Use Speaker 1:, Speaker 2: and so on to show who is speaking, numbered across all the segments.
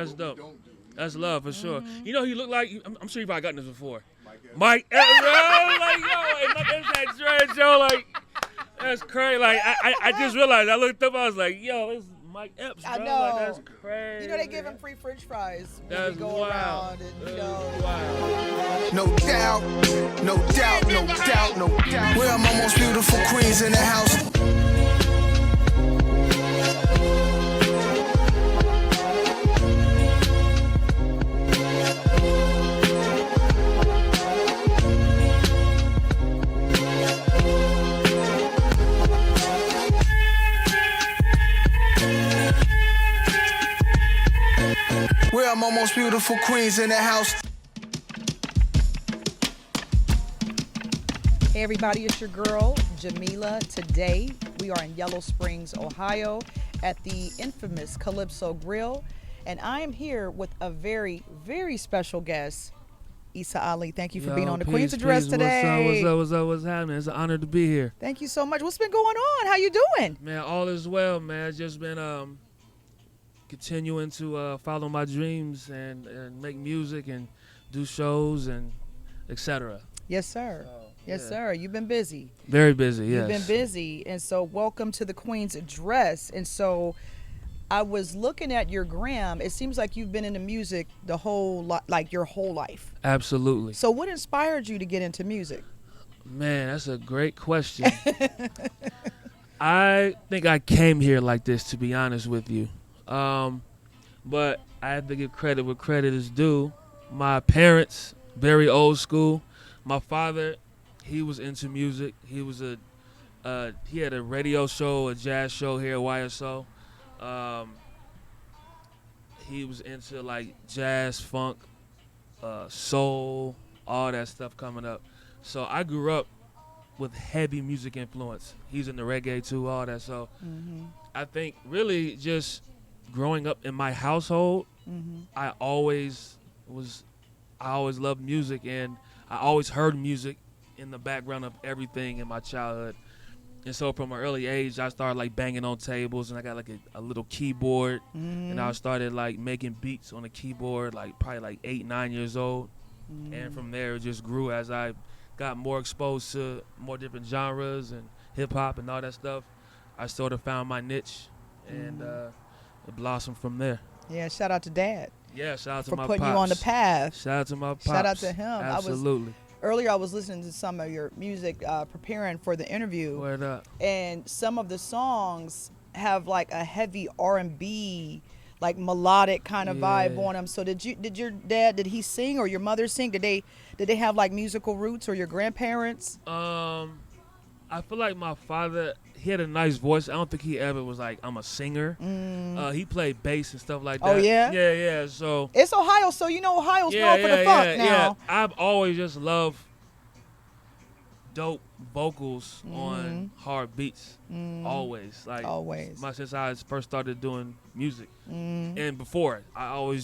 Speaker 1: That's dope. That's love for sure. You know, he looked like. I'm sure you probably gotten this before. Mike Epps, bro. Like, yo, and Mike Epps had dreads, yo. Like, that's crazy. Like, I just realized. I looked up. I was like, yo, this is Mike Epps, bro.
Speaker 2: I know.
Speaker 1: Like, that's crazy.
Speaker 2: You know they give him free French fries when
Speaker 1: That's
Speaker 2: we go
Speaker 1: wild.
Speaker 2: around, and you know.
Speaker 1: Wow.
Speaker 3: No doubt, no doubt, no doubt, no doubt. Where are my most beautiful queens in the house? Where are my most beautiful queens in the house?
Speaker 2: Hey everybody, it's your girl, Jamilah. Today, we are in Yellow Springs, Ohio at the infamous Calypso Grill. And I am here with a very, very special guest, Issa Ali. Thank you for being on the Queen's Address today.
Speaker 1: What's happening? It's an honor to be here.
Speaker 2: Thank you so much. What's been going on? How you doing?
Speaker 1: Man, all is well, man. It's just been continuing to follow my dreams and make music and do shows and etc.
Speaker 2: Yes, sir. Yes, sir. You've been busy.
Speaker 1: Very busy, yes.
Speaker 2: You've been busy. And so welcome to the Queen's Address. And so I was looking at your gram. It seems like you've been into music the whole like your whole life.
Speaker 1: Absolutely.
Speaker 2: So what inspired you to get into music?
Speaker 1: Man, that's a great question. I think I came here like this, to be honest with you. But I have to give credit where credit is due. My parents, very old school. My father, he was into music. He was he had a radio show, a jazz show here at YSO. He was into like jazz, funk, soul, all that stuff coming up. So I grew up with heavy music influence. He's into reggae too, all that. So I think really just growing up in my household, I always loved music, and I always heard music in the background of everything in my childhood. And so from an early age, I started like banging on tables, and I got like a little keyboard, and I started like making beats on the keyboard, like probably like 8, 9 years old. And from there, it just grew as I got more exposed to more different genres and hip hop and all that stuff. I sort of found my niche, and it blossomed from there.
Speaker 2: Yeah, shout out to Dad.
Speaker 1: Yeah, shout out to
Speaker 2: for
Speaker 1: my
Speaker 2: putting
Speaker 1: pops.
Speaker 2: you on the path.
Speaker 1: Shout out to my pops.
Speaker 2: Shout out to him.
Speaker 1: Absolutely.
Speaker 2: Earlier, I was listening to some of your music, preparing for the interview.
Speaker 1: Word up.
Speaker 2: And some of the songs have like a heavy R&B, like melodic kind of vibe on them. So did your dad, did he sing, or your mother sing? Did they have like musical roots, or your grandparents?
Speaker 1: I feel like my father, he had a nice voice. I don't think he ever was like, I'm a singer. He played bass and stuff like that.
Speaker 2: Oh, yeah?
Speaker 1: Yeah. So
Speaker 2: It's Ohio, so you know Ohio's known for the funk now.
Speaker 1: Yeah. I've always just loved dope vocals on hard beats. Always. Like
Speaker 2: Always.
Speaker 1: Since I first started doing music. And before, I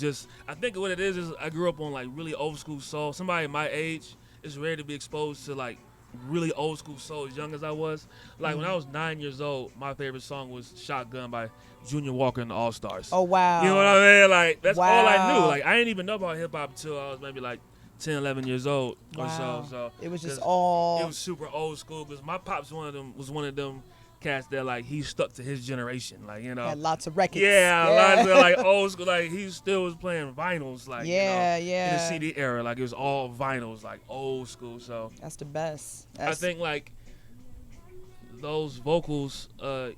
Speaker 1: think what it is I grew up on like really old school soul. Somebody my age, it's rare to be exposed to like really old school soul as young as I was. Like when I was 9 years old, my favorite song was Shotgun by Junior Walker and the All Stars.
Speaker 2: Oh, wow.
Speaker 1: You know what I mean? Like that's all I knew. Like I didn't even know about hip hop until I was maybe like 10, 11 years old or so. So
Speaker 2: it was just
Speaker 1: it was super old school, because my pops was one of them cats that like he stuck to his generation, like, you know,
Speaker 2: had lots of records.
Speaker 1: Lots of like old school, like he still was playing vinyls, like in
Speaker 2: yeah.
Speaker 1: the CD era, like it was all vinyls, like old school. So
Speaker 2: That's the best.
Speaker 1: I think like those vocals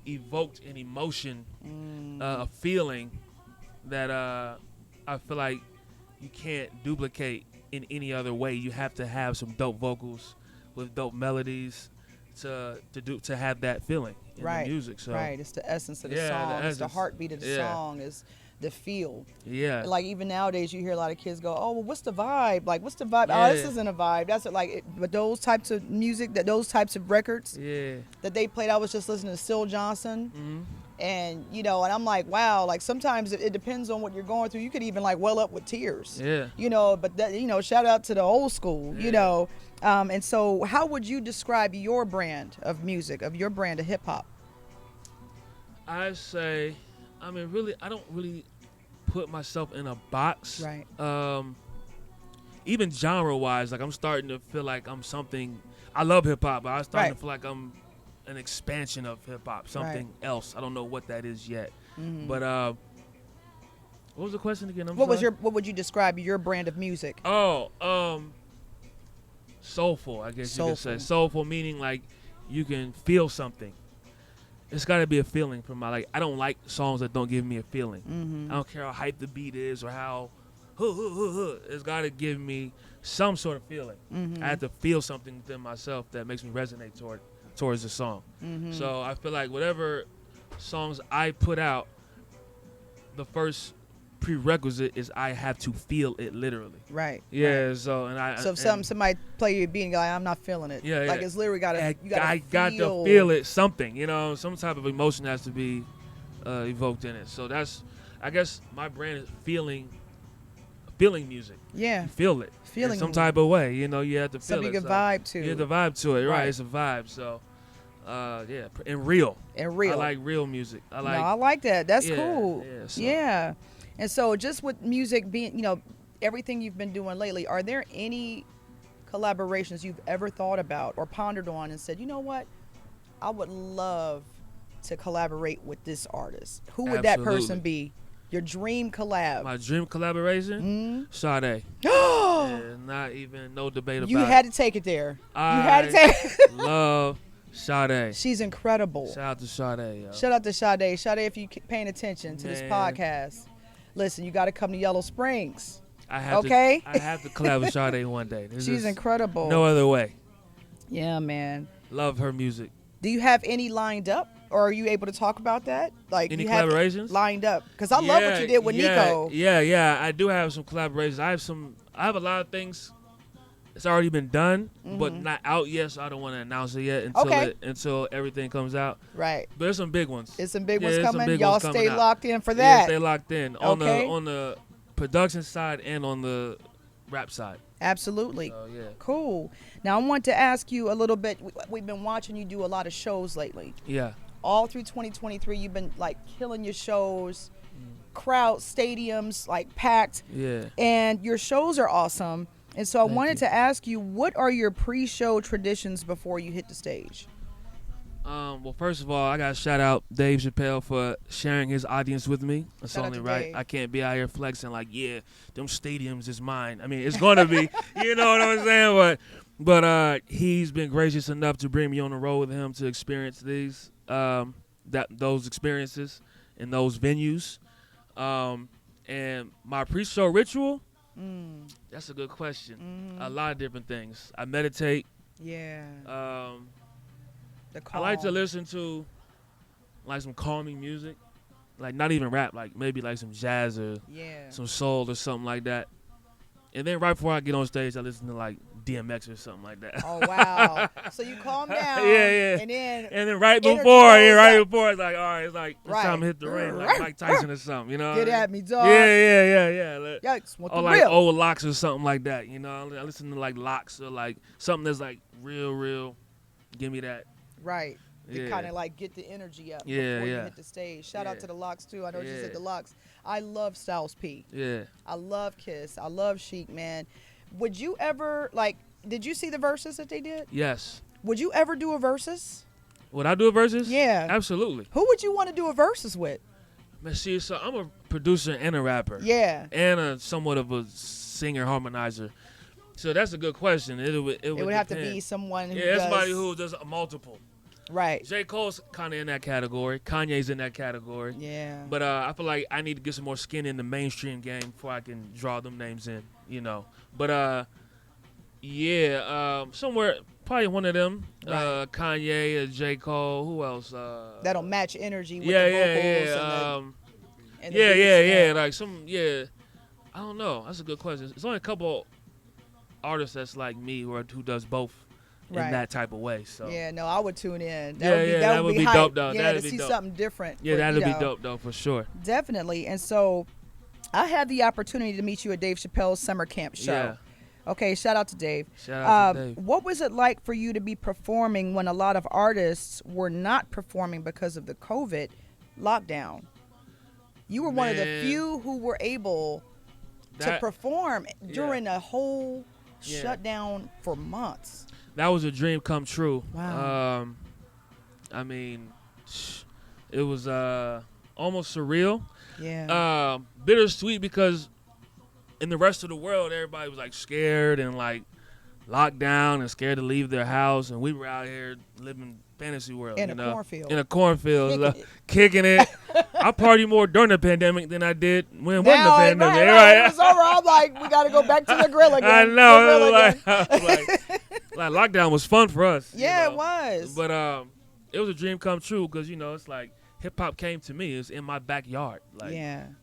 Speaker 1: evoked an emotion, a feeling that I feel like you can't duplicate in any other way. You have to have some dope vocals with dope melodies to have that feeling in the music. So
Speaker 2: it's the essence of the song. It's the heartbeat of the song. Is the feel.
Speaker 1: Yeah.
Speaker 2: Like even nowadays, you hear a lot of kids go, "Oh, well, what's the vibe? Like, what's the vibe? Oh, this isn't a vibe. That's it." But those types of music, those types of records, that they played. I was just listening to Still Johnson, and and I'm like, wow. Like sometimes it depends on what you're going through. You could even like well up with tears.
Speaker 1: Yeah.
Speaker 2: But that, shout out to the old school. And so, how would you describe your brand of music, of your brand of hip hop?
Speaker 1: I say, really, I don't really put myself in a box.
Speaker 2: Right.
Speaker 1: Even genre-wise, like I'm starting to feel like I'm something. I love hip-hop, but I'm starting to feel like I'm an expansion of hip-hop, something else. I don't know what that is yet. But what was the question again?
Speaker 2: What would you describe your brand of music?
Speaker 1: Oh, soulful, I guess you could say. Soulful meaning like you can feel something. It's got to be a feeling from I don't like songs that don't give me a feeling. I don't care how hype the beat is or how it's got to give me some sort of feeling. I have to feel something within myself that makes me resonate towards the song. So I feel like whatever songs I put out, the first prerequisite is I have to feel it literally.
Speaker 2: Right.
Speaker 1: Yeah.
Speaker 2: Right.
Speaker 1: So
Speaker 2: if somebody play you a beat and you're like, I'm not feeling it.
Speaker 1: Yeah.
Speaker 2: Like it's literally got to.
Speaker 1: I got to feel it. Something. Some type of emotion has to be evoked in it. So that's, I guess, my brand is feeling music.
Speaker 2: Yeah.
Speaker 1: You feel it.
Speaker 2: Feeling
Speaker 1: in some type of way. You have to feel
Speaker 2: something
Speaker 1: it.
Speaker 2: You can vibe to.
Speaker 1: You have to vibe to it. Right. It's a vibe. So. And real. I like real music. I
Speaker 2: like that. That's cool.
Speaker 1: Yeah, so.
Speaker 2: Yeah. And so just with music being, everything you've been doing lately, are there any collaborations you've ever thought about or pondered on and said, you know what, I would love to collaborate with this artist? Who would that person be? Your dream collab?
Speaker 1: My dream collaboration? Sade. Not even no debate about it.
Speaker 2: You had to take it there. You had to take it.
Speaker 1: Love Sade.
Speaker 2: She's incredible.
Speaker 1: Shout out to Sade. Yo.
Speaker 2: Shout out to Sade. Sade, if you paying attention to this podcast, listen, you got to come to Yellow Springs. I have
Speaker 1: to collab with Sade one day.
Speaker 2: She's incredible.
Speaker 1: No other way.
Speaker 2: Yeah, man.
Speaker 1: Love her music.
Speaker 2: Do you have any lined up, or are you able to talk about that? Like
Speaker 1: any collaborations
Speaker 2: lined up? Because I love what you did with Nico.
Speaker 1: Yeah. I do have some collaborations. I have a lot of things. It's already been done, but not out yet, so I don't want to announce it yet until everything comes out.
Speaker 2: Right.
Speaker 1: But there's some big ones.
Speaker 2: There's some big ones coming.
Speaker 1: Big
Speaker 2: Y'all
Speaker 1: ones
Speaker 2: stay
Speaker 1: out.
Speaker 2: locked in for that.
Speaker 1: Yeah, stay locked in on the production side and on the rap side.
Speaker 2: Absolutely.
Speaker 1: So, yeah.
Speaker 2: Cool. Now I want to ask you a little bit. We've been watching you do a lot of shows lately.
Speaker 1: Yeah.
Speaker 2: All through 2023, you've been like killing your shows, crowd stadiums like packed.
Speaker 1: Yeah.
Speaker 2: And your shows are awesome. And so I wanted to ask you, what are your pre-show traditions before you hit the stage?
Speaker 1: Well, first of all, I got to shout out Dave Chappelle for sharing his audience with me. It's only right. Dave. I can't be out here flexing like, them stadiums is mine. I mean, it's going to be, you know what I'm saying? But he's been gracious enough to bring me on the road with him to experience those experiences in those venues. And my pre-show ritual, that's a good question. A lot of different things. I meditate.
Speaker 2: Yeah.
Speaker 1: I like to listen to like some calming music, like not even rap, like maybe like some jazz or some soul or something like that. And then right before I get on stage, I listen to like DMX or something like that.
Speaker 2: Oh wow! So you calm down.
Speaker 1: Yeah.
Speaker 2: And then
Speaker 1: right before, it's like, all right, it's like it's time to hit the ring, like Mike Tyson or something, you know.
Speaker 2: Get at me, dog.
Speaker 1: Yeah.
Speaker 2: Yikes! What the
Speaker 1: or like
Speaker 2: real?
Speaker 1: old locks or something like that, you know. I listen to like locks or like something that's like real. Give me that.
Speaker 2: Right. To kind of like get the energy up before you hit the stage. Shout out to the Locks too. I know you said the Locks. I love Styles P.
Speaker 1: Yeah.
Speaker 2: I love Kiss. I love Chic, man. Would you ever did you see the verses that they did?
Speaker 1: Yes.
Speaker 2: Would you ever do a versus?
Speaker 1: Would I do a versus?
Speaker 2: Yeah.
Speaker 1: Absolutely.
Speaker 2: Who would you want to do a versus with?
Speaker 1: Man, see, so I'm a producer and a rapper.
Speaker 2: Yeah.
Speaker 1: And a somewhat of a singer harmonizer. So that's a good question. It would
Speaker 2: have to be someone who
Speaker 1: somebody who does a multiple.
Speaker 2: Right.
Speaker 1: J. Cole's kind of in that category. Kanye's in that category.
Speaker 2: Yeah.
Speaker 1: But I feel like I need to get some more skin in the mainstream game before I can draw them names in, you know. But, somewhere, probably one of them. Right. Kanye, J. Cole, who else?
Speaker 2: That'll match energy with the vocals.
Speaker 1: I don't know. That's a good question. There's only a couple artists that's like me who does both. In that type of way, so
Speaker 2: I would tune in.
Speaker 1: That would be dope, though.
Speaker 2: Yeah, to see something different.
Speaker 1: Yeah, that'd be dope, though, for sure.
Speaker 2: Definitely. And so, I had the opportunity to meet you at Dave Chappelle's summer camp show.
Speaker 1: Yeah.
Speaker 2: Okay, shout out to Dave.
Speaker 1: Shout out to Dave.
Speaker 2: What was it like for you to be performing when a lot of artists were not performing because of the COVID lockdown? You were one of the few who were able to perform during a whole shutdown for months.
Speaker 1: That was a dream come true.
Speaker 2: Wow.
Speaker 1: I mean, it was almost surreal.
Speaker 2: Yeah.
Speaker 1: Bittersweet because in the rest of the world, everybody was like scared and like locked down and scared to leave their house, and we were out here living fantasy world.
Speaker 2: In a cornfield.
Speaker 1: In a cornfield, kicking it. I partied more during the pandemic than I did when it wasn't the pandemic.
Speaker 2: Right. It was over. I'm like, we got to go back to the grill again.
Speaker 1: I know. Like lockdown was fun for us.
Speaker 2: Yeah, it was.
Speaker 1: But it was a dream come true because, it's like hip hop came to me. It was in my backyard. Like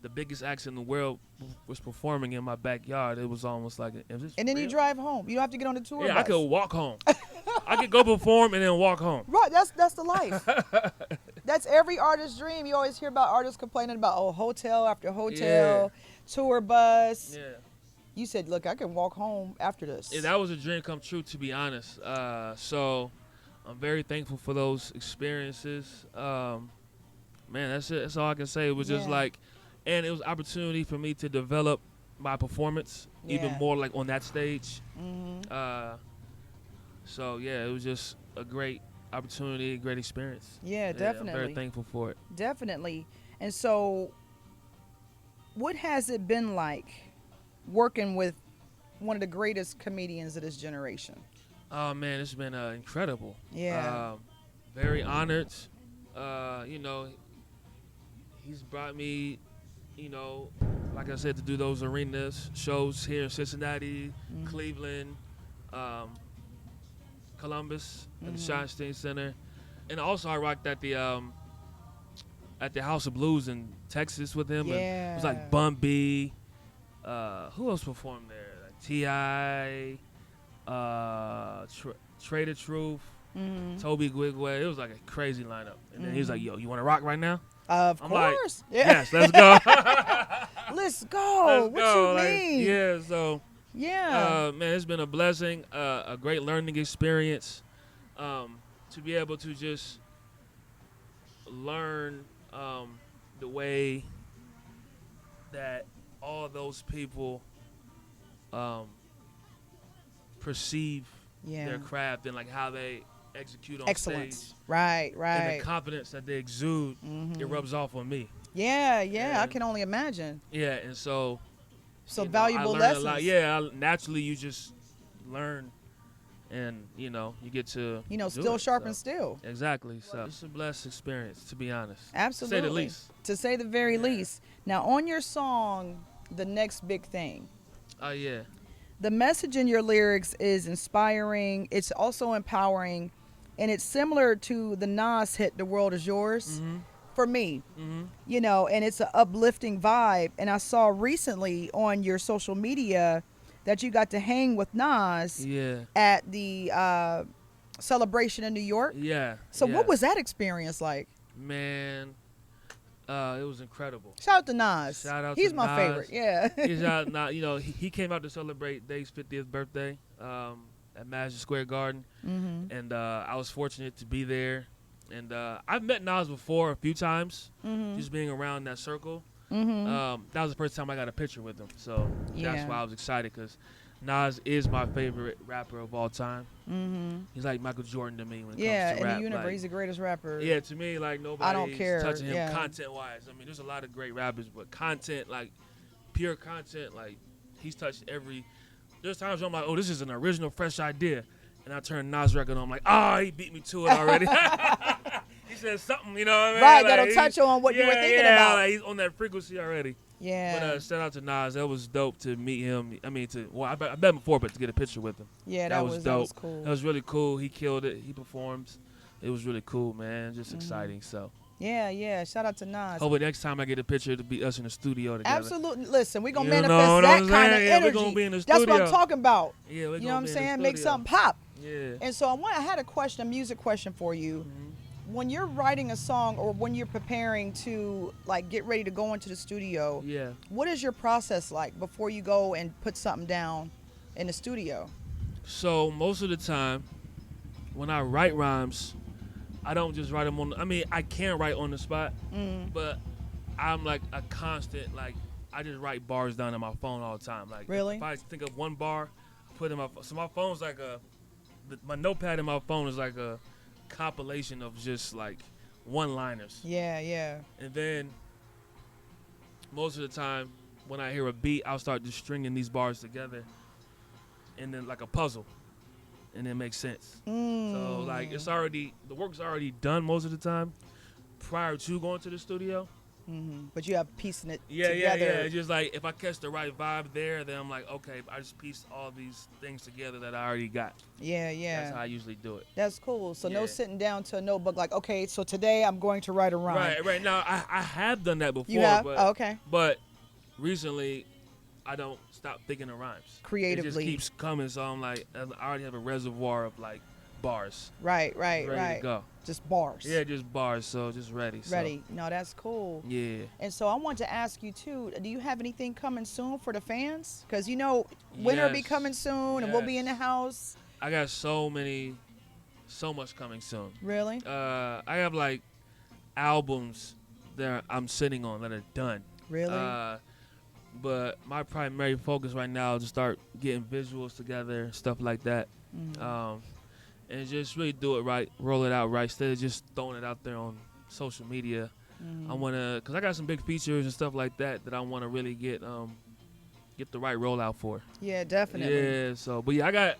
Speaker 1: the biggest acts in the world was performing in my backyard. It was almost like
Speaker 2: and then you drive home. You don't have to get on the tour bus.
Speaker 1: I could walk home. I could go perform and then walk home.
Speaker 2: Right, that's the life. That's every artist's dream. You always hear about artists complaining about hotel after hotel, tour bus.
Speaker 1: Yeah.
Speaker 2: You said, look, I can walk home after this.
Speaker 1: Yeah, that was a dream come true, to be honest. So I'm very thankful for those experiences. Man, that's it. That's all I can say. It was just like, and it was opportunity for me to develop my performance even more, like on that stage. Mm-hmm. So yeah, it was just a great opportunity, a great experience.
Speaker 2: Yeah, definitely.
Speaker 1: I'm very thankful for it.
Speaker 2: Definitely. And so, what has it been like working with one of the greatest comedians of this generation?
Speaker 1: Oh man, it's been incredible.
Speaker 2: Yeah.
Speaker 1: Very honored. He's brought me, like I said, to do those arenas shows here in Cincinnati, Cleveland, Columbus, at the Schottenstein Center, and also I rocked at the House of Blues in Texas with him.
Speaker 2: Yeah.
Speaker 1: And it was like Bun B. Who else performed there? Like T.I., Trader Truth, Toby Gwigwe. It was like a crazy lineup. And then he was like, "Yo, you want to rock right now?"
Speaker 2: Of
Speaker 1: I'm
Speaker 2: course.
Speaker 1: Like, yes, let's go.
Speaker 2: Let's go. What you mean?
Speaker 1: Yeah, so.
Speaker 2: Yeah.
Speaker 1: Man, it's been a blessing, a great learning experience, to be able to just learn the way that all those people perceive their craft and like how they execute on
Speaker 2: Excellence.
Speaker 1: stage.
Speaker 2: Right.
Speaker 1: And the confidence that they exude, it rubs off on me.
Speaker 2: Yeah, I can only imagine.
Speaker 1: Yeah, and so
Speaker 2: valuable
Speaker 1: I
Speaker 2: lessons.
Speaker 1: A lot. Yeah, naturally you just learn, and you get to
Speaker 2: still sharpen steel.
Speaker 1: Exactly. So it's a blessed experience, to be honest.
Speaker 2: Absolutely.
Speaker 1: To say the least.
Speaker 2: To say the very least. Now, on your song, "The Next Big Thing."
Speaker 1: Oh yeah.
Speaker 2: The message in your lyrics is inspiring. It's also empowering, and it's similar to the Nas hit "The World Is Yours." For me, and it's an uplifting vibe. And I saw recently on your social media that you got to hang with Nas at the celebration in New York.
Speaker 1: Yeah.
Speaker 2: So what was that experience like?
Speaker 1: Man, it was incredible.
Speaker 2: Shout out to Nas. He's my
Speaker 1: Nas.
Speaker 2: Favorite. Yeah.
Speaker 1: He came out to celebrate Dave's 50th birthday at Madison Square Garden, and I was fortunate to be there. And I've met Nas before a few times, just being around that circle. That was the first time I got a picture with him. So that's why I was excited, because Nas is my favorite rapper of all time. He's like Michael Jordan to me when it comes to rap.
Speaker 2: Yeah, in the universe, he's the greatest rapper.
Speaker 1: Yeah, to me, like nobody's touching him
Speaker 2: Yeah.
Speaker 1: content-wise. I mean, there's a lot of great rappers, but content, like pure content, like he's touched every. There's times where I'm like, oh, this is an original, fresh idea. And I turn Nas record on, I'm like, he beat me to it already. He said something, you know what I mean?
Speaker 2: Right,
Speaker 1: like,
Speaker 2: that'll touch on what you were thinking about.
Speaker 1: Like he's on that frequency already.
Speaker 2: Yeah.
Speaker 1: But shout out to Nas. That was dope to meet him. I mean, I met him before, but to get a picture with him.
Speaker 2: Yeah, that was dope. That was cool.
Speaker 1: That was really cool. He killed it. He performs. It was really cool, man. Just exciting. So.
Speaker 2: Yeah. Shout out to Nas.
Speaker 1: Hopefully next time I get a picture, it'll be us in the studio together.
Speaker 2: Absolutely. Listen, we're going to manifest that kind of energy.
Speaker 1: We're gonna be in the studio.
Speaker 2: That's what I'm talking about.
Speaker 1: Yeah, we're
Speaker 2: you know what I'm saying?
Speaker 1: Make
Speaker 2: something pop.
Speaker 1: Yeah.
Speaker 2: And so I had a music question for you. When you're writing a song or when you're preparing to like get ready to go into the studio, what is your process like before you go and put something down in the studio?
Speaker 1: So most of the time, when I write rhymes, I don't just write them I mean, I can write on the spot, but I'm like a constant, like, I just write bars down on my phone all the time. Like,
Speaker 2: really?
Speaker 1: if I think of one bar, I put it in my phone. So my phone's like my notepad in my phone is like a compilation of just like one-liners.
Speaker 2: Yeah, yeah.
Speaker 1: And then most of the time when I hear a beat, I'll start just stringing these bars together and then like a puzzle, and it makes sense. So like the work's already done most of the time prior to going to the studio.
Speaker 2: But you have piecing it
Speaker 1: together.
Speaker 2: Yeah.
Speaker 1: It's just like if I catch the right vibe there, then I'm like, okay, I just pieced all these things together that I already got.
Speaker 2: Yeah.
Speaker 1: That's how I usually do it.
Speaker 2: That's cool. So no sitting down to a notebook like, okay, so today I'm going to write a rhyme.
Speaker 1: Right. Now I have done that before.
Speaker 2: You have?
Speaker 1: But,
Speaker 2: okay.
Speaker 1: But recently, I don't stop thinking of rhymes.
Speaker 2: Creatively.
Speaker 1: It just keeps coming, so I'm like, I already have a reservoir of like bars.
Speaker 2: Right.
Speaker 1: Ready to go.
Speaker 2: Just bars.
Speaker 1: Yeah, just bars. So just ready.
Speaker 2: Ready. No, that's cool.
Speaker 1: Yeah.
Speaker 2: And so I want to ask you too, do you have anything coming soon for the fans? Because winter will be coming soon and we'll be in the house.
Speaker 1: I got so much coming soon.
Speaker 2: Really?
Speaker 1: I have like albums that I'm sitting on that are done.
Speaker 2: Really?
Speaker 1: But my primary focus right now is to start getting visuals together, stuff like that. And just really do it right, roll it out right, instead of just throwing it out there on social media. I want to, because I got some big features and stuff like that I want to really get the right rollout for.
Speaker 2: Yeah, definitely.
Speaker 1: Yeah, so, but yeah, I got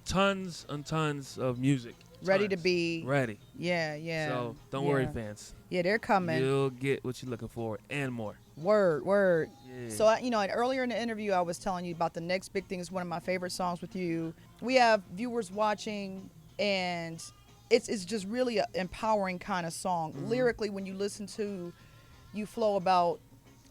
Speaker 1: tons and tons of music.
Speaker 2: Ready to be.
Speaker 1: Ready.
Speaker 2: Yeah.
Speaker 1: So don't worry, fans.
Speaker 2: Yeah, they're coming.
Speaker 1: You'll get what you're looking for and more.
Speaker 2: Word.
Speaker 1: Yeah.
Speaker 2: So, and earlier in the interview, I was telling you about the next big thing. Is one of my favorite songs with you. We have viewers watching, and it's just really an empowering kind of song. Lyrically, when you listen to, you flow about,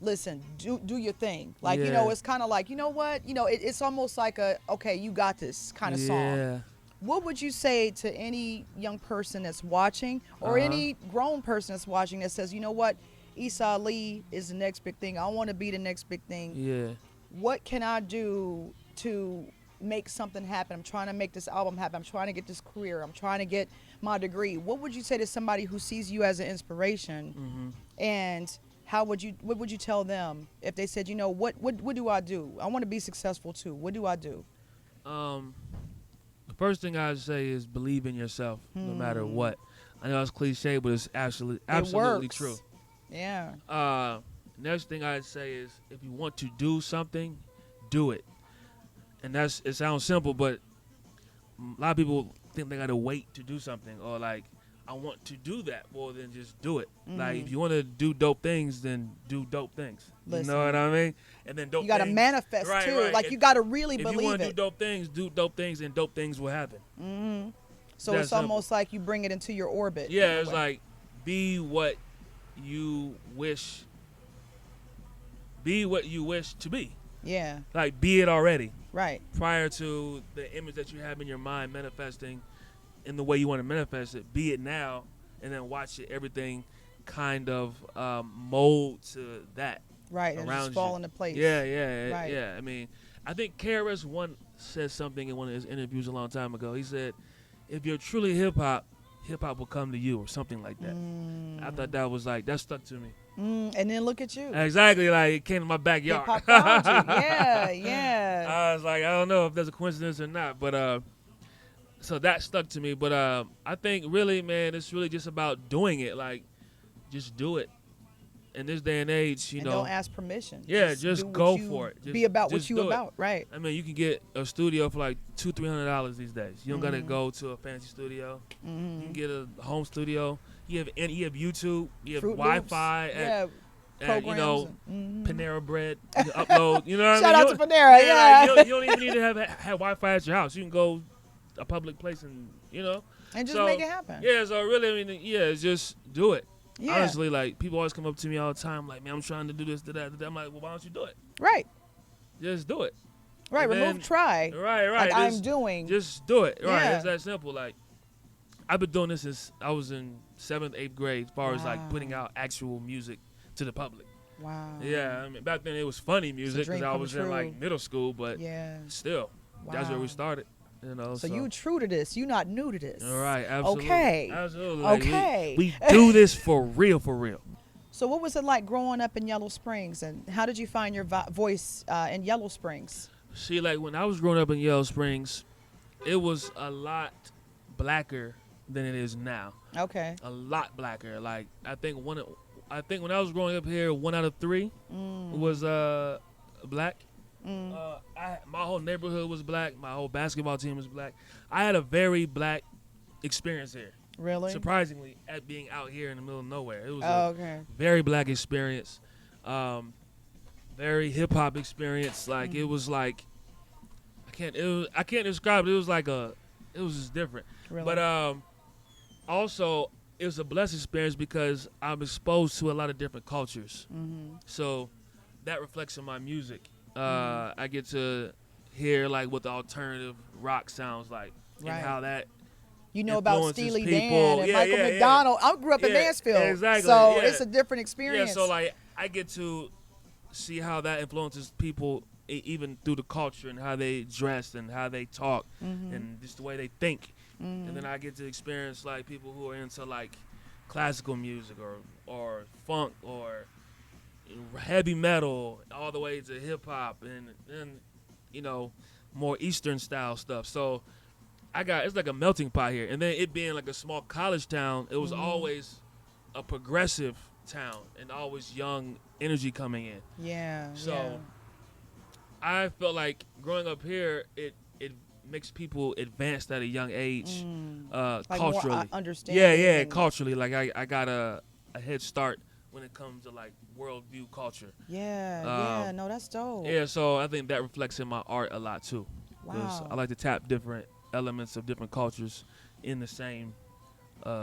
Speaker 2: listen, do your thing. Like, it's kind of like, you know what? It's almost like okay, you got this kind of song. What would you say to any young person that's watching or any grown person that's watching that says, you know what, Issa Ali is the next big thing. I want to be the next big thing.
Speaker 1: Yeah.
Speaker 2: What can I do to make something happen? I'm trying to make this album happen. I'm trying to get this career. I'm trying to get my degree. What would you say to somebody who sees you as an inspiration? And what would you tell them if they said, what do I do? I want to be successful too. What do I do?
Speaker 1: The first thing I'd say is believe in yourself, no matter what. I know it's cliche, but it's absolutely true.
Speaker 2: Yeah.
Speaker 1: Next thing I'd say is if you want to do something, do it. And it sounds simple, but a lot of people think they gotta wait to do something, or like, I want to do that. Well, then just do it. Like, if you want to do dope things, then do dope things.
Speaker 2: Listen,
Speaker 1: you know what I mean? And then dope.
Speaker 2: You gotta manifest too. Right. Like, you gotta really believe it. If you want to do dope things, and dope things will happen. So it's almost like you bring it into your orbit.
Speaker 1: Yeah, it's like be what you wish to be.
Speaker 2: Yeah.
Speaker 1: Like, be it already.
Speaker 2: Right.
Speaker 1: Prior to the image that you have in your mind manifesting in the way you want to manifest it, be it now, and then watch everything kind of mold to that.
Speaker 2: Right, and just fall into place.
Speaker 1: Yeah.
Speaker 2: Right.
Speaker 1: Yeah. I mean, I think KRS-One said something in one of his interviews a long time ago. He said, if you're truly hip-hop will come to you, or something like that. I thought that stuck to me.
Speaker 2: And then look at you.
Speaker 1: Exactly, like it came to my backyard.
Speaker 2: Yeah.
Speaker 1: I was like, I don't know if there's a coincidence or not, but so that stuck to me. But I think really, man, it's really just about doing it. Like, just do it. In this day and age, you know,
Speaker 2: don't ask permission.
Speaker 1: Yeah, just go for it.
Speaker 2: Be about what you about, right?
Speaker 1: I mean, you can get a studio for like $200-$300 these days. You don't gotta go to a fancy studio. You can get a home studio. You have YouTube. You have Wi-Fi. And Panera Bread. You can upload. You know what I mean?
Speaker 2: Shout out to Panera. Yeah.
Speaker 1: Like, you don't even need to have Wi-Fi at your house. You can go a public place and
Speaker 2: and just make it happen.
Speaker 1: Yeah. So really, I mean, just do it.
Speaker 2: Yeah.
Speaker 1: Honestly, like, people always come up to me all the time, like, man, I'm trying to do this, do that. I'm like, well, why don't you do it?
Speaker 2: Right.
Speaker 1: Just do it.
Speaker 2: Right.
Speaker 1: And
Speaker 2: remove try.
Speaker 1: Right.
Speaker 2: Like I'm doing.
Speaker 1: Just do it. Right.
Speaker 2: Yeah.
Speaker 1: It's that simple. Like, I've been doing this since I was in 7th, 8th grade, as far as like putting out actual music to the public.
Speaker 2: Wow.
Speaker 1: Yeah. I mean, back then it was funny music because I was in like middle school, but still, that's where we started. So
Speaker 2: you true to this. You not new to this.
Speaker 1: All right, absolutely.
Speaker 2: Okay.
Speaker 1: Absolutely.
Speaker 2: Okay.
Speaker 1: We do this for real, for real.
Speaker 2: So what was it like growing up in Yellow Springs, and how did you find your voice in Yellow Springs?
Speaker 1: See, like when I was growing up in Yellow Springs, it was a lot blacker than it is now.
Speaker 2: Okay.
Speaker 1: A lot blacker. Like I think when I was growing up here, 1 out of 3 was black. My whole neighborhood was black. My whole basketball team was black. I had a very black experience here.
Speaker 2: Really?
Speaker 1: Surprisingly, at being out here in the middle of nowhere, it was
Speaker 2: okay.
Speaker 1: very black experience. Very hip hop experience. Like it was like I can't describe it. It was like it was just different.
Speaker 2: Really?
Speaker 1: But also it was a blessed experience because I'm exposed to a lot of different cultures. So that reflects in my music. I get to hear like what the alternative rock sounds like and how that
Speaker 2: about Steely
Speaker 1: people.
Speaker 2: Dan and Michael McDonald. I grew up in Mansfield,
Speaker 1: exactly.
Speaker 2: So it's a different experience.
Speaker 1: Yeah, so like I get to see how that influences people even through the culture and how they dress and how they talk and just the way they think. And then I get to experience like people who are into like classical music or funk or heavy metal all the way to hip hop and more Eastern style stuff. So it's like a melting pot here. And then it being like a small college town, it was always a progressive town and always young energy coming in.
Speaker 2: Yeah.
Speaker 1: So I felt like growing up here, it makes people advanced at a young age,
Speaker 2: like
Speaker 1: culturally.
Speaker 2: More understanding.
Speaker 1: Yeah, culturally. Like I got a head start when it comes to like worldview culture.
Speaker 2: Yeah, no, that's dope.
Speaker 1: Yeah, so I think that reflects in my art a lot too.
Speaker 2: Wow.
Speaker 1: I like to tap different elements of different cultures in the same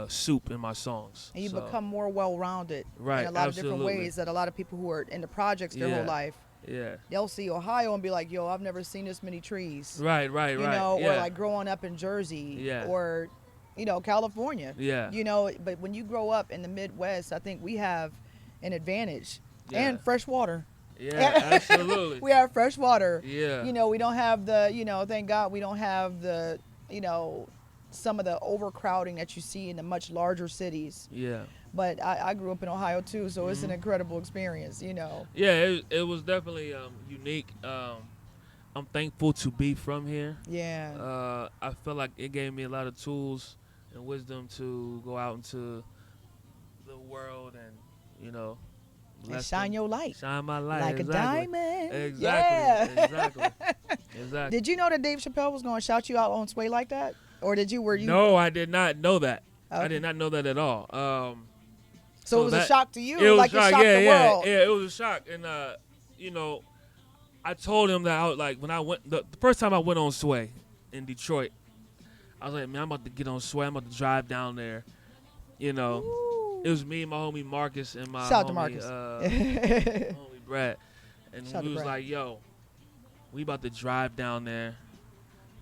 Speaker 1: soup in my songs.
Speaker 2: And you become more well-rounded
Speaker 1: right,
Speaker 2: in a lot
Speaker 1: absolutely.
Speaker 2: of different ways that a lot of people who are in the projects their whole life.
Speaker 1: Yeah.
Speaker 2: They'll see Ohio and be like, yo, I've never seen this many trees.
Speaker 1: Right.
Speaker 2: You know, or like growing up in Jersey or, California.
Speaker 1: Yeah.
Speaker 2: But when you grow up in the Midwest, I think we have an advantage and fresh water.
Speaker 1: Yeah, absolutely.
Speaker 2: We have fresh water.
Speaker 1: Yeah.
Speaker 2: We don't have the, thank God we don't have the, some of the overcrowding that you see in the much larger cities.
Speaker 1: Yeah.
Speaker 2: But I grew up in Ohio too, so it's an incredible experience,
Speaker 1: Yeah, it was definitely unique. I'm thankful to be from here.
Speaker 2: Yeah.
Speaker 1: I feel like it gave me a lot of tools and wisdom to go out into the world and,
Speaker 2: and shine your light.
Speaker 1: Shine my light.
Speaker 2: Like
Speaker 1: exactly.
Speaker 2: a diamond.
Speaker 1: Exactly.
Speaker 2: Yeah.
Speaker 1: Exactly.
Speaker 2: Did you know that Dave Chappelle was going to shout you out on Sway like that? Or were you?
Speaker 1: No, I did not know that.
Speaker 2: Okay.
Speaker 1: I did not know that at all.
Speaker 2: So it was a shock to you,
Speaker 1: it
Speaker 2: like it shocked the world.
Speaker 1: Yeah, it was a shock. And, I told him that when I went, the first time I went on Sway in Detroit, I was like, man, I'm about to get on Sway. I'm about to drive down there.
Speaker 2: Ooh.
Speaker 1: It was me and my homie Marcus and my
Speaker 2: Shout out to
Speaker 1: homie,
Speaker 2: Marcus.
Speaker 1: homie Brad. And
Speaker 2: Shout
Speaker 1: we was
Speaker 2: Brad.
Speaker 1: like, yo, we about to drive down there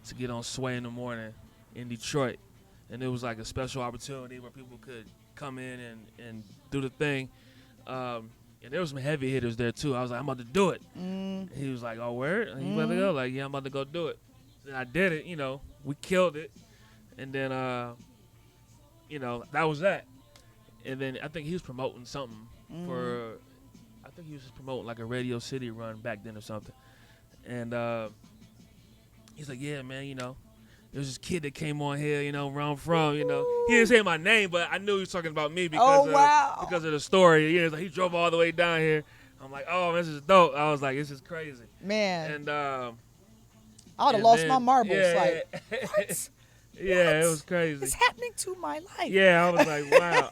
Speaker 1: to get on Sway in the morning in Detroit. And it was like a special opportunity where people could come in and do the thing. And there was some heavy hitters there too. I was like, I'm about to do it. He was like, oh, word? You about to go? Like, yeah, I'm about to go do it. And I did it, we killed it. And then, that was that. And then I think he was promoting something I think he was just promoting like a Radio City run back then or something. And he's like, yeah, man, there's this kid that came on here, where I'm from, He didn't say my name, but I knew he was talking about me because, because of the story. He drove all the way down here. I'm like, oh, this is dope. I was like, this is crazy.
Speaker 2: Man.
Speaker 1: And
Speaker 2: I would have lost my marbles.
Speaker 1: Yeah,
Speaker 2: what?
Speaker 1: Yeah, it was crazy.
Speaker 2: It's happening to my life.
Speaker 1: Yeah, I was like, wow.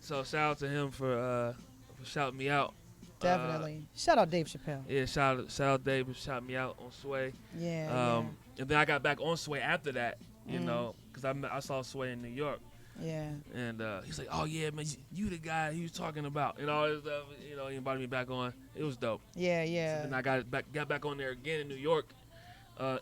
Speaker 1: So shout out to him for shouting me out.
Speaker 2: Definitely. Shout out Dave Chappelle.
Speaker 1: Yeah, shout out Dave for shouting me out on Sway.
Speaker 2: Yeah.
Speaker 1: And then I got back on Sway after that, because I saw Sway in New York.
Speaker 2: Yeah.
Speaker 1: And he's like, oh, yeah, man, you the guy he was talking about. And all this stuff, he invited me back on. It was dope.
Speaker 2: Yeah.
Speaker 1: So then I got back on there again in New York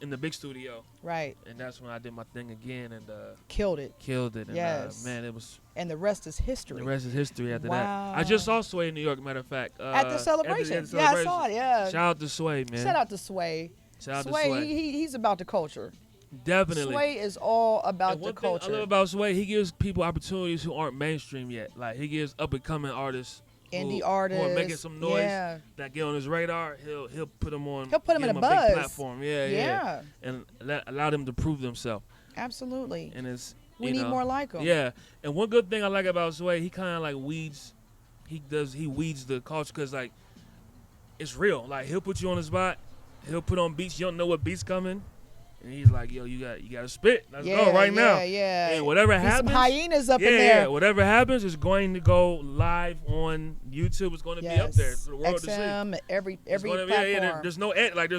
Speaker 1: in the big studio.
Speaker 2: Right.
Speaker 1: And that's when I did my thing again and
Speaker 2: killed it.
Speaker 1: And,
Speaker 2: yes.
Speaker 1: Man, it was.
Speaker 2: And the rest is history.
Speaker 1: The rest is history after
Speaker 2: wow.
Speaker 1: that. I just saw Sway in New York, matter of fact.
Speaker 2: At the celebration. Yeah, I saw it, yeah.
Speaker 1: Shout out to Sway, man.
Speaker 2: Shout out to Sway.
Speaker 1: Sway.
Speaker 2: He's about the culture.
Speaker 1: Definitely.
Speaker 2: Sway is all about the culture.
Speaker 1: I love about Sway, he gives people opportunities who aren't mainstream yet. Like, he gives up-and-coming artists
Speaker 2: indie
Speaker 1: who
Speaker 2: artists
Speaker 1: are making some noise that get on his radar, he'll put them on.
Speaker 2: He'll put them in a
Speaker 1: big
Speaker 2: buzz.
Speaker 1: platform. Yeah. And allow them to prove themselves.
Speaker 2: Absolutely.
Speaker 1: And it's
Speaker 2: we need more like him.
Speaker 1: Yeah. And one good thing I like about Sway, he kind of like weeds. He weeds the culture because like it's real. Like he'll put you on the spot. He'll put on beats. You don't know what beats coming. And he's like, yo, you got to spit. Let's go right now.
Speaker 2: Yeah.
Speaker 1: And whatever happens.
Speaker 2: Some hyenas up in there.
Speaker 1: Yeah, whatever happens is going to go live on YouTube. It's going to be up there for the world
Speaker 2: XM,
Speaker 1: to see.
Speaker 2: every platform.
Speaker 1: There's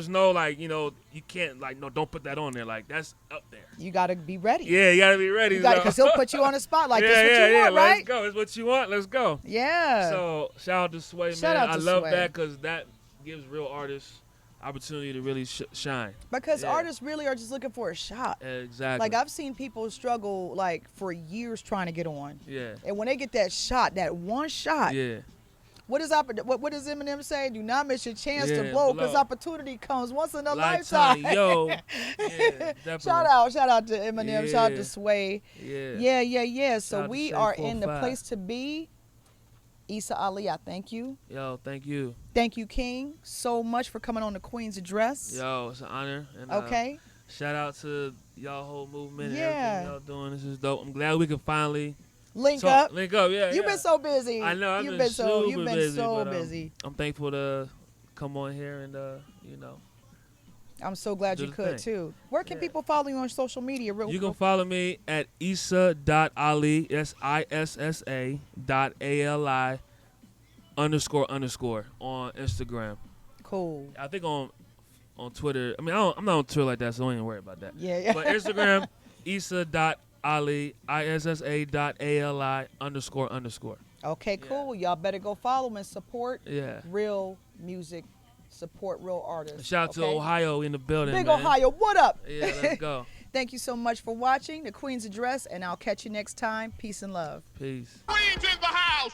Speaker 1: no like, you know, you can't like, no, don't put that on there. Like that's up there.
Speaker 2: You got to be ready.
Speaker 1: Yeah, you got to be ready.
Speaker 2: Because he'll put you on the spot like this. What you want, right?
Speaker 1: Let's go. It's what you want. Let's go.
Speaker 2: Yeah.
Speaker 1: So shout out to Sway, man. I love that because that gives real artists opportunity to really shine.
Speaker 2: Because artists really are just looking for a shot.
Speaker 1: Exactly.
Speaker 2: Like I've seen people struggle like for years trying to get on.
Speaker 1: Yeah.
Speaker 2: And when they get that shot, that one shot.
Speaker 1: Yeah.
Speaker 2: What does Eminem say? Do not miss your chance to blow because opportunity comes once in a lifetime.
Speaker 1: Yo. Yeah,
Speaker 2: shout out to Eminem. Shout out to Sway.
Speaker 1: Yeah.
Speaker 2: So we are in the place to be. Issa Ali, I thank you.
Speaker 1: Yo, thank you.
Speaker 2: Thank you, King, so much for coming on the Queen's Address.
Speaker 1: Yo, it's an honor. And,
Speaker 2: okay.
Speaker 1: Shout out to y'all whole movement and
Speaker 2: Yeah.
Speaker 1: everything y'all doing. This is dope. I'm glad we can finally
Speaker 2: link up.
Speaker 1: Yeah.
Speaker 2: You've been so busy.
Speaker 1: I know.
Speaker 2: You've been so
Speaker 1: busy.
Speaker 2: busy.
Speaker 1: I'm thankful to come on here and you know.
Speaker 2: I'm so glad you could too. Where can people follow you on social media?
Speaker 1: You can follow me at Issa.Ali, SISSA.ALI _ on Instagram.
Speaker 2: Cool.
Speaker 1: I think on Twitter. I mean, I'm not on Twitter like that, so don't even worry about that.
Speaker 2: Yeah.
Speaker 1: But Instagram, Issa.Ali, ISSA.ALI _
Speaker 2: Okay, cool. Y'all better go follow and support real music. Support real artists.
Speaker 1: Shout out to Ohio in the building.
Speaker 2: Big
Speaker 1: man.
Speaker 2: Ohio, what up?
Speaker 1: Yeah, let's go.
Speaker 2: Thank you so much for watching The Queen's Address, and I'll catch you next time. Peace and love.
Speaker 1: Peace.
Speaker 4: Queens in the house.